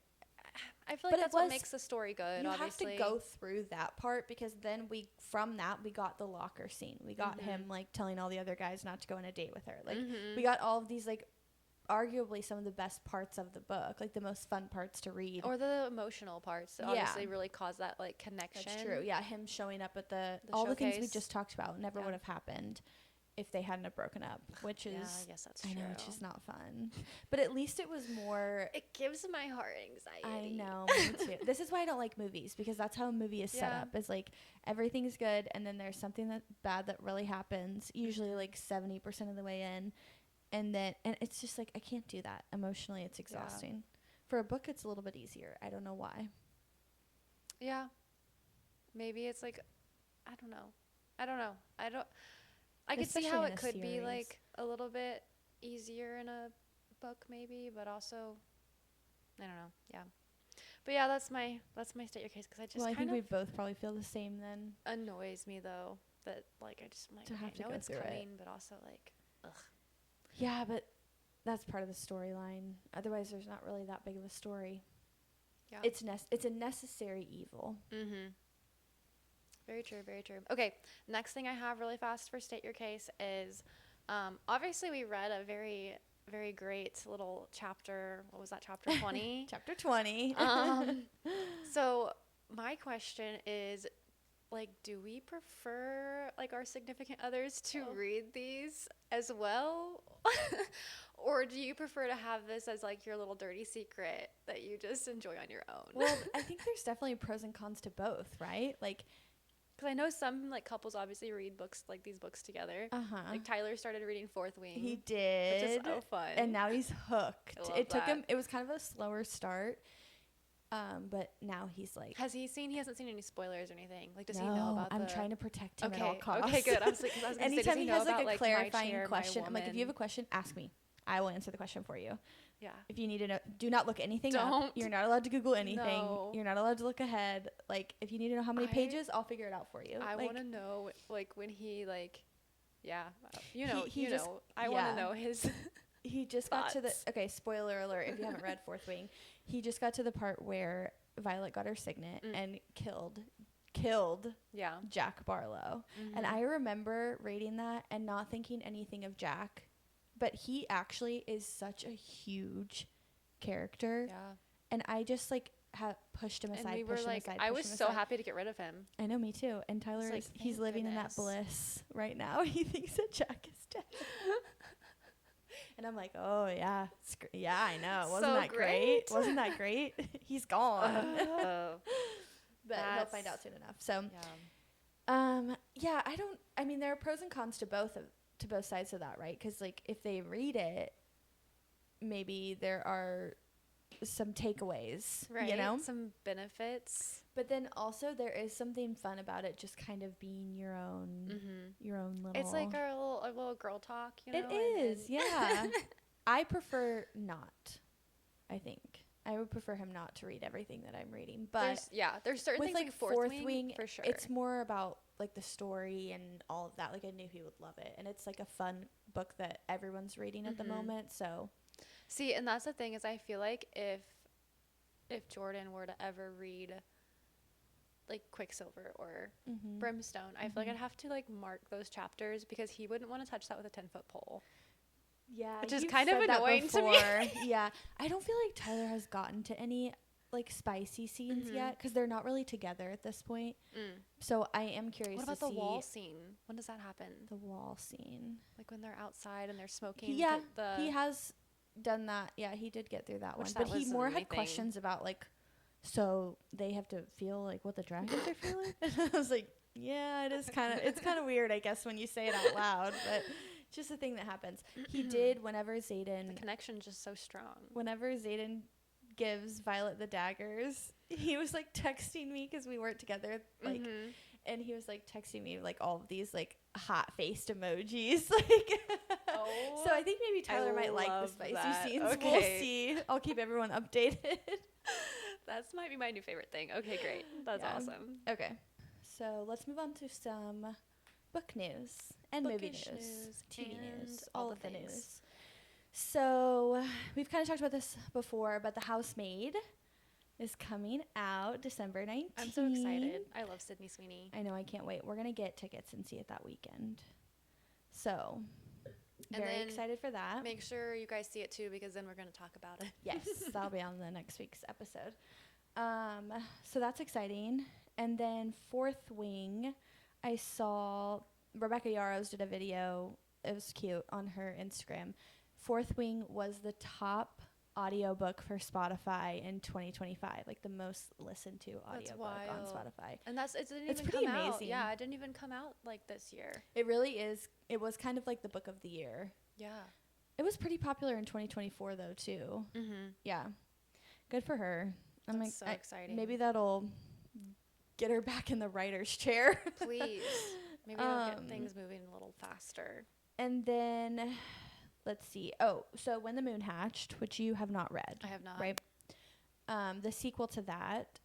I feel like that's what makes the story good, obviously. You have to go through that part because then from that, we got the locker scene. We got him, like, telling all the other guys not to go on a date with her. Like, we got all of these, like, arguably some of the best parts of the book, like the most fun parts to read. Or the emotional parts that obviously really cause that, like, connection. That's true. Yeah, him showing up at all the things we just talked about never would have happened if they hadn't have broken up, which is, I guess that's true. I know, which is not fun. But at least it was more... It gives my heart anxiety. I know, me too. This is why I don't like movies, because that's how a movie is set up. It's like, everything's good, and then there's something bad that really happens, usually like 70% of the way in. And it's just like, I can't do that. Emotionally, it's exhausting. For a book, it's a little bit easier. I don't know why. Yeah. Maybe it's like, I don't know. I could see how it could be like a little bit easier in a book maybe, but also, I don't know. Yeah. But yeah, that's my state your case, because I just I think we both probably feel the same then. Annoys me though that like I'm like, I know it's coming, but also like, ugh. Yeah, but that's part of the storyline. Otherwise, there's not really that big of a story. Yeah. It's a necessary evil. Mm-hmm. Very true, very true. Okay, next thing I have really fast for State Your Case is, obviously we read a very, very great little chapter. What was that, chapter 20? Chapter 20. So my question is, like, do we prefer, like, our significant others to read these as well? Or do you prefer to have this as, like, your little dirty secret that you just enjoy on your own? Well, I think there's definitely pros and cons to both, right? Like, because I know some, like, couples obviously read books, like, these books together. Like, Tyler started reading Fourth Wing. He did. Which is so fun. And now he's hooked. It took him, it was kind of a slower start. But now he's like... He hasn't seen any spoilers or anything? Like, does he know about I'm trying to protect him at all costs. Okay, good. I was going to say, anytime he has, like, a clarifying chair, question, I'm like, if you have a question, ask me. I will answer the question for you. Yeah. If you need to know, do not look anything up. You're not allowed to Google anything. No. You're not alled to look ahead. Like, if you need to know how many pages, I'll figure it out for you. I want to know, like, when he, like, I want to know his He just got to the, okay, spoiler alert, if you haven't read Fourth Wing, he just got to the part where Violet got her signet and killed Jack Barlow. Mm-hmm. And I remember reading that and not thinking anything of Jack. But he actually is such a huge character. Yeah. And I just, like, pushed him aside. And we were like, I was so happy to get rid of him. I know, me too. And Tyler he's living in that bliss right now. He thinks that Jack is dead. And I'm like, oh, yeah. Yeah, I know. Wasn't that great? Wasn't that great? He's gone. But he'll find out soon enough. So, I mean, there are pros and cons to both sides of that, right? Because, like, if they read it, maybe there are some takeaways, right? You know, some benefits. But then also there is something fun about it, just kind of being your own little. It's like our little girl talk, you know. It is, yeah. I prefer not. I think I would prefer him not to read everything that I'm reading, but there's certain things like Fourth Wing for sure. It's more about, like, the story and all of that. Like, I knew he would love it, and it's like a fun book that everyone's reading at the moment. So, see, and that's the thing is, I feel like if Jordan were to ever read, like, Quicksilver or Brimstone, I feel like I'd have to, like, mark those chapters because he wouldn't want to touch that with a 10-foot pole. Yeah, which is kind of annoying to me. Yeah, I don't feel like Tyler has gotten to any, like, spicy scenes yet because they're not really together at this point. So I am curious. What about the wall scene? When does that happen? The wall scene, like when they're outside and they're smoking. Yeah, he has done that. Yeah, he did get through that one, but he more had questions about, like, so they have to feel like what the dragons are feeling. And I was like, yeah, it's kind of weird, I guess, when you say it out loud, but just a thing that happens. He did whenever Xaden. The connection's just so strong. Whenever Xaden gives Violet the daggers, he was like texting me because we weren't together, like, and he was like texting me like all of these like hot faced emojis, like. So I think maybe Tyler might like the spicy scenes. Okay. We'll see. I'll keep everyone updated. That might be my new favorite thing. Okay, great. That's awesome. Okay, so let's move on to some book news and movie news, TV news, all of the news. So we've kind of talked about this before, but The Housemaid is coming out December 19th. I'm so excited. I love Sydney Sweeney. I know. I can't wait. We're going to get tickets and see it that weekend. So very excited for that. Make sure you guys see it too, because then we're going to talk about it. Yes, that'll be on the next week's episode. So that's exciting. And then Fourth Wing, I saw Rebecca Yarros did a video. It was cute on her Instagram. Fourth Wing was the top audiobook for Spotify in 2025, like the most listened to audiobook on Spotify. And it didn't even come out. Yeah, it didn't even come out like this year. It really is. It was kind of like the book of the year. Yeah. It was pretty popular in 2024 though too. Yeah. Good for her. That's so exciting. Maybe that'll get her back in the writer's chair. Please. Maybe it'll get things moving a little faster. And then let's see. Oh, so When the Moon Hatched, which you have not read. I have not. Right? The sequel to that,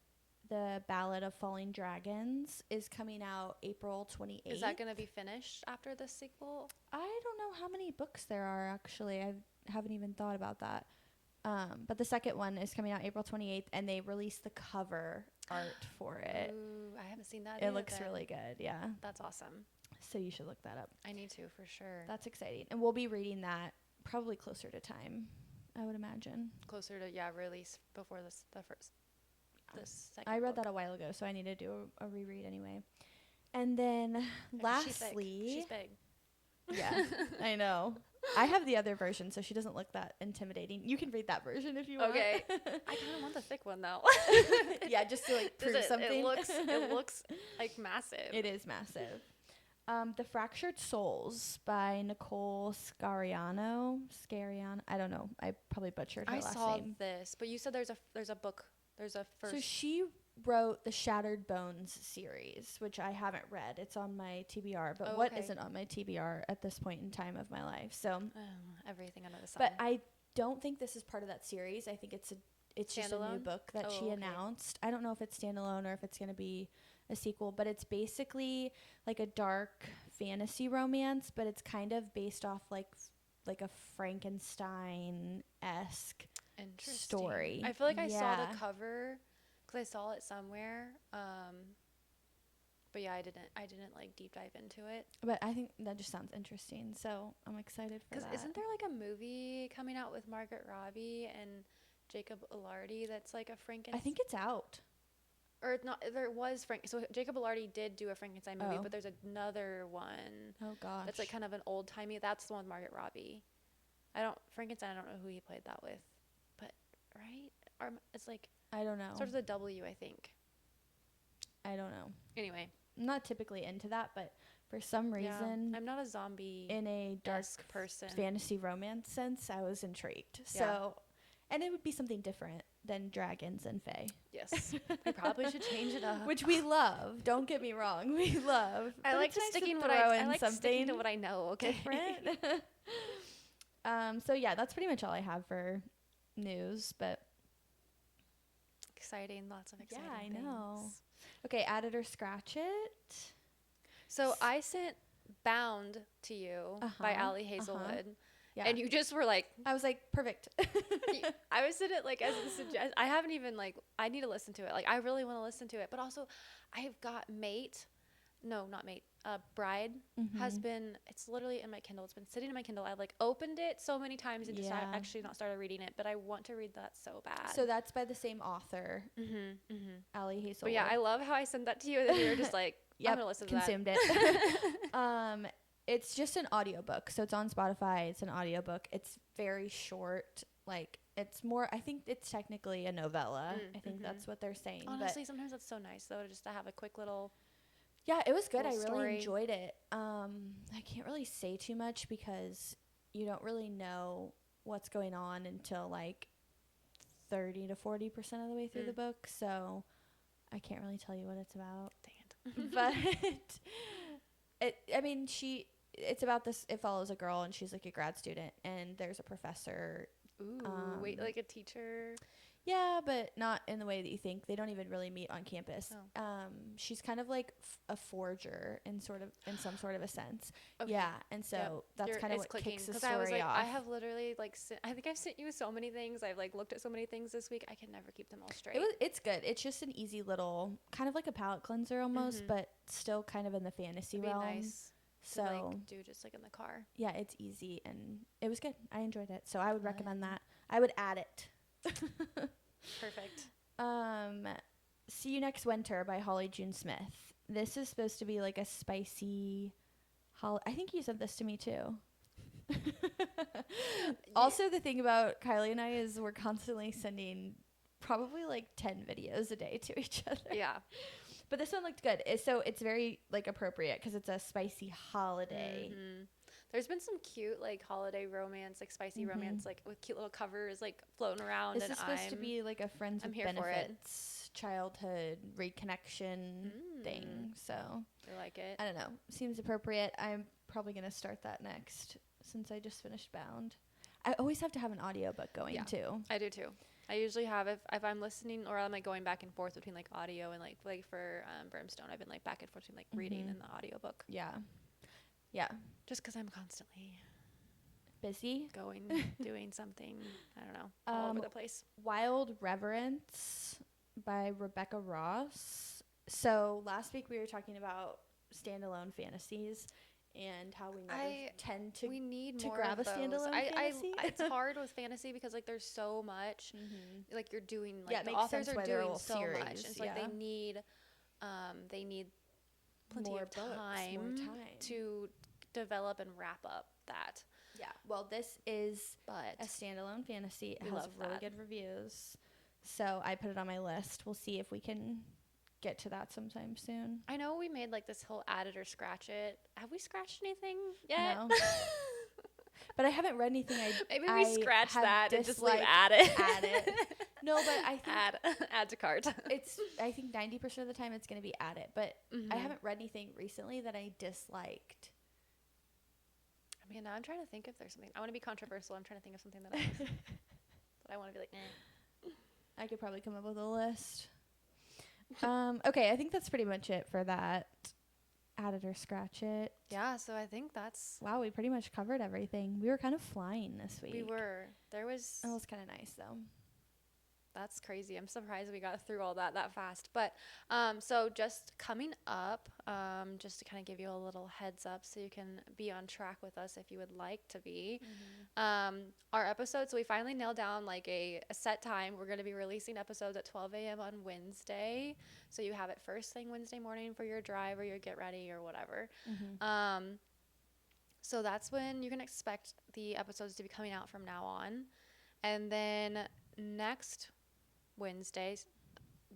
The Ballad of Falling Dragons, is coming out April 28th. Is that going to be finished after the sequel? I don't know how many books there are, actually. I haven't even thought about that. But the second one is coming out April 28th, and they released the cover art for it. Ooh, I haven't seen that. It looks really good, yeah. That's awesome. So you should look that up. I need to, for sure. That's exciting. And we'll be reading that probably closer to time, I would imagine. Closer to, release before the second I read book. that a while ago, so I need to do a reread anyway. And then lastly... She's big. Yeah, I know. I have the other version, so she doesn't look that intimidating. You can read that version if you want. Okay. I kind of want the thick one, though. Yeah, just to, like, prove something. It looks, like, massive. It is massive. The Fractured Souls by Nicole Scariano. I don't know. I probably butchered her last name. I saw this, but you said there's a book. There's a first. So she wrote the Shattered Bones series, which I haven't read. It's on my TBR, but what isn't on my TBR at this point in time of my life? So everything under the sun. But I don't think this is part of that series. I think it's just a new book that she announced. I don't know if it's standalone or if it's going to be a sequel, but it's basically like a dark fantasy romance, but it's kind of based off like a Frankenstein-esque story. I feel like I saw the cover because I saw it somewhere. But yeah, I didn't like deep dive into it. But I think that just sounds interesting, so I'm excited for that. Because isn't there like a movie coming out with Margaret Robbie and Jacob Elordi that's like a Frankenstein? I think it's out. Or not, there was so Jacob Elordi did do a Frankenstein movie, but there's another one. Oh gosh. That's like kind of an old timey. That's the one with Margaret Robbie. Frankenstein, I don't know who he played that with, but right? Or it's like I don't know. Starts with a W, I think. I don't know. Anyway, I'm not typically into that, but for some reason, I'm not a zombie in a dark person fantasy romance sense. I was intrigued. Yeah. So, and it would be something different than dragons and fae. Yes, we probably should change it up. Which we love. Don't get me wrong, we love. I like sticking to what I know. Okay. Different. So yeah, that's pretty much all I have for news, but exciting, lots of exciting things. Yeah, I know. Okay, add it or scratch it. So I sent Bound to you by Ali Hazelwood. Yeah. And you just were like, I was like, perfect. I was in it like as a suggestion. I haven't even like, I need to listen to it. Like, I really want to listen to it. But also, I have got Bride has been, it's literally in my Kindle. It's been sitting in my Kindle. I've like opened it so many times and just actually not started reading it. But I want to read that so bad. So that's by the same author, Ali Hazelwood. But yeah, I love how I sent that to you. And you were just like, I'm going to listen to that. Consumed it. It's just an audiobook. So it's on Spotify. It's an audiobook. It's very short. Like, it's more, I think it's technically a novella. I think that's what they're saying. Honestly, sometimes that's so nice, though, just to have a quick little... Yeah, it was good. I Little really story. enjoyed it. I can't really say too much because you don't really know what's going on until like 30 to 40% of the way through the book. So I can't really tell you what it's about. Dang it. But it's about this. It follows a girl, and she's like a grad student, and there's a professor. Ooh, wait, like a teacher? Yeah, but not in the way that you think. They don't even really meet on campus. Oh. She's kind of like a forger in some sort of a sense. Okay. Yeah, and so that's kind of what kicks the story I was like, off. I have literally like, I think I've sent you so many things. I've like looked at so many things this week. I can never keep them all straight. It's good. It's just an easy little, kind of like a palate cleanser almost, but still kind of in the fantasy realm. Nice. So to, like, do just like in the car. Yeah, it's easy and it was good. I enjoyed it. So I would recommend that. I would add it. Perfect. See You Next Winter by Holly June Smith. This is supposed to be like a spicy I think you sent this to me too. Also, the thing about Kylie and I is we're constantly sending probably like 10 videos a day to each other. Yeah. But this one looked good. So it's very like appropriate because it's a spicy holiday. Mm-hmm. There's been some cute like holiday romance, like spicy romance, like with cute little covers like floating around. This is supposed to be like a friends with benefits, childhood reconnection thing. So I like it. I don't know. Seems appropriate. I'm probably gonna start that next since I just finished Bound. I always have to have an audiobook going too. I do too. I usually have if I'm listening or I'm like going back and forth between like audio and like for Brimstone, I've been like back and forth between like reading and the audiobook. Yeah. Yeah. Just because I'm constantly busy doing something, I don't know, all over the place. Wild Reverence by Rebecca Ross. So last week we were talking about standalone fantasies and how we tend to grab a standalone fantasy. It's hard with fantasy because like there's so much, like you're doing like the authors are doing so much, and so like they need plenty of time to develop and wrap up that. Yeah. Well, this is a standalone fantasy. It has really good reviews. So I put it on my list. We'll see if we can get to that sometime soon. I know we made like this whole add it or scratch it. Have we scratched anything yet? No. But I haven't read anything. Maybe we scratch that and just leave add it. Add it. No, but I think add to cart. I think 90% of the time it's going to be add it. But I haven't read anything recently that I disliked. I mean, now I'm trying to think if there's something. I want to be controversial. I'm trying to think of something that I want to be like, I could probably come up with a list. Okay, I think that's pretty much it for that. Add it or scratch it. Yeah, so I think that's... Wow, we pretty much covered everything. We were kind of flying this week. We were. It was kind of nice, though. That's crazy. I'm surprised we got through all that fast. But so just coming up, just to kind of give you a little heads up so you can be on track with us if you would like to be. Our episodes, so we finally nailed down like a set time. We're going to be releasing episodes at 12 a.m. on Wednesday. So you have it first thing Wednesday morning for your drive or your get ready or whatever. So that's when you can expect the episodes to be coming out from now on. And then next Wednesdays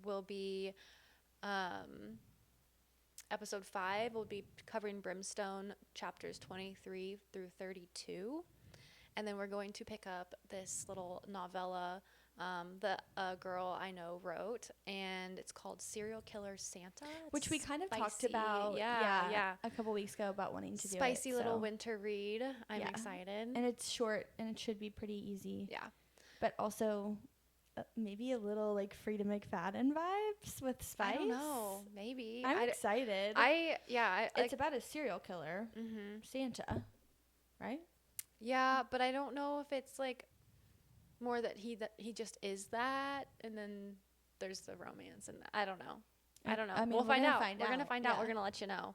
will be episode 5 will be covering Brimstone chapters 23 through 32, and then we're going to pick up this little novella that a girl I know wrote, and it's called Serial Killer Santa. Which we kind of talked about a couple weeks ago about wanting to do it. Spicy little winter read. I'm excited. And it's short and it should be pretty easy. Yeah. But also maybe a little like Frida McFadden vibes with spice. I don't know. Maybe. I'm excited. It's about a serial killer, Santa, right? Yeah, but I don't know if it's like more that he just is that, and then there's the romance, and I don't know. I mean, we'll find out. We're gonna find out. We're gonna let you know,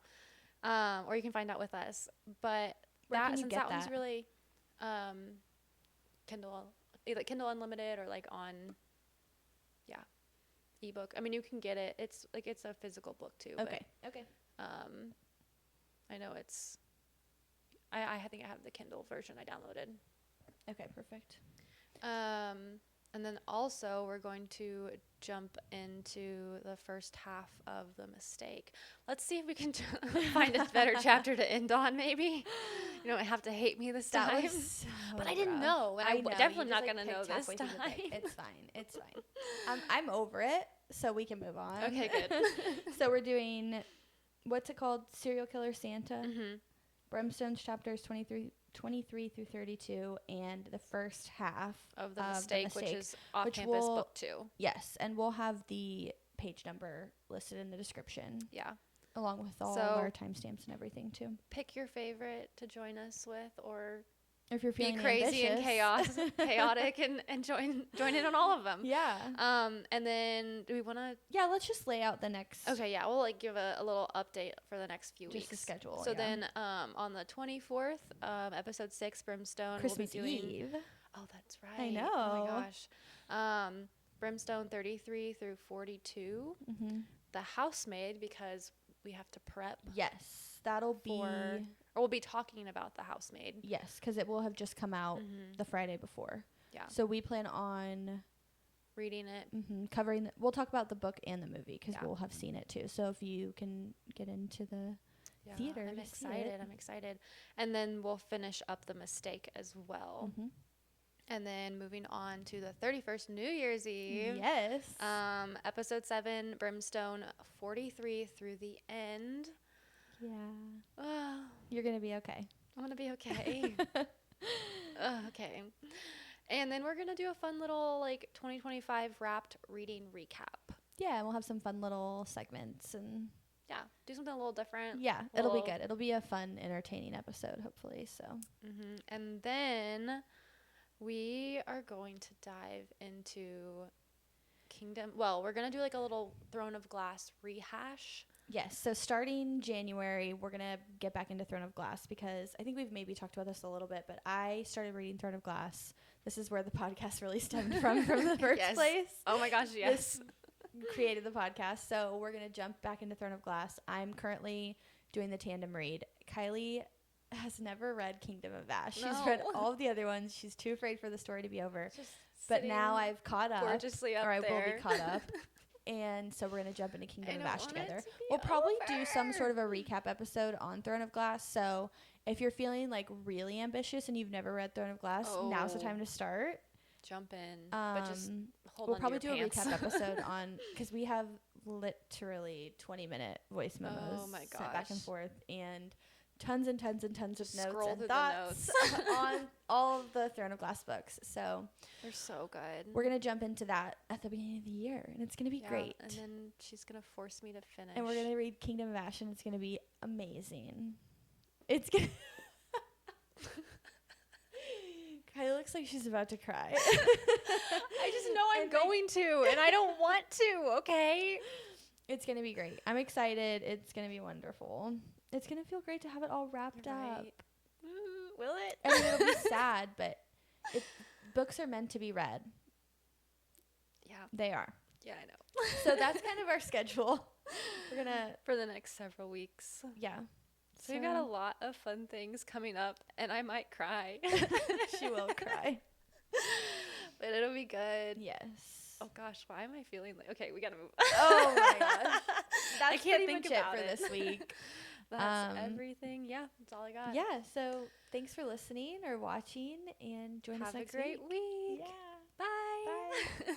or you can find out with us. But that one's really Kindle, either Kindle Unlimited or like on ebook. I mean, you can get it. It's a physical book too. Okay. I know it's. I think I have the Kindle version I downloaded. Okay, perfect. And then also we're going to jump into the first half of The Mistake. Let's see if we can find a better chapter to end on, maybe. You don't have to hate me this time. So but I didn't rough. know. And I'm know. definitely not going to know this time. It's fine. It's fine. I'm over it, so we can move on. Okay, good. So we're doing, what's it called? Serial Killer Santa. Mm-hmm. Brimstone's chapters 23 through 32, and the first half of The Mistake, which is off-campus book 2. Yes, and we'll have the page number listed in the description. Yeah. Along with all of our timestamps and everything, too. Pick your favorite to join us with, or if you're feeling be crazy ambitious. and chaotic and join in on all of them. Yeah. And then do we want to? Yeah, let's just lay out the next. Okay, yeah, we'll give a little update for the next few weeks. Just the schedule. So then, on the 24th, episode 6, Brimstone. Christmas we'll be doing, Eve. Oh, that's right. I know. Oh my gosh. Brimstone 33 through 42. Mm-hmm. The Housemaid, because we have to prep. Yes, that'll be. Or we'll be talking about The Housemaid. Yes, because it will have just come out the Friday before. Yeah. So we plan on reading it, covering. We'll talk about the book and the movie because we'll have seen it too. So if you can get into the theater, I'm excited. I'm excited. And then we'll finish up The Mistake as well. Mm-hmm. And then moving on to the 31st, New Year's Eve. Yes. Episode 7, Brimstone 43 through the end. Yeah. You're going to be okay. I'm going to be okay. Okay. And then we're going to do a fun little 2025 wrapped reading recap. Yeah, and we'll have some fun little segments and do something a little different. Yeah, it'll be good. It'll be a fun, entertaining episode, hopefully. So. And then we are going to dive into Kingdom. Well, we're going to do a little Throne of Glass rehash. Yes, so starting January, we're going to get back into Throne of Glass because I think we've maybe talked about this a little bit, but I started reading Throne of Glass. This is where the podcast really stemmed from the first place. Oh my gosh, yes. This created the podcast, so we're going to jump back into Throne of Glass. I'm currently doing the tandem read. Kylie has never read Kingdom of Ash. She's read all of the other ones. She's too afraid for the story to be over. But now I've caught up. Gorgeously up or I there. will be caught up. And so we're going to jump into Kingdom of Ash together. We'll probably do some sort of a recap episode on Throne of Glass. So if you're feeling really ambitious and you've never read Throne of Glass, now's the time to start. Jump in. But just hold on. We'll probably do pants. a recap episode on, because we have literally 20-minute voice memos sent back and forth and tons and tons and tons of notes and thoughts on all of the Throne of Glass books. So they're so good. We're going to jump into that at the beginning of the year, and it's going to be great. And then she's going to force me to finish. And we're going to read Kingdom of Ash, and it's going to be amazing. It's going to... Kylie looks like she's about to cry. I just know I'm going to, and I don't want to, okay? It's going to be great. I'm excited. It's going to be wonderful. It's going to feel great to have it all wrapped up. Will it? I mean, it'll be sad, but books are meant to be read. Yeah. They are. Yeah, I know. So that's kind of our schedule. We're going to... For the next several weeks. Yeah. So we've got a lot of fun things coming up, and I might cry. She will cry. But it'll be good. Yes. Oh, gosh. Why am I feeling okay, we got to move. Oh, my gosh. That's I can't pretty think much about it for this week. That's everything. Yeah, that's all I got. Yeah, so thanks for listening or watching, and join us next week. Have a great week. Yeah. Bye. Bye.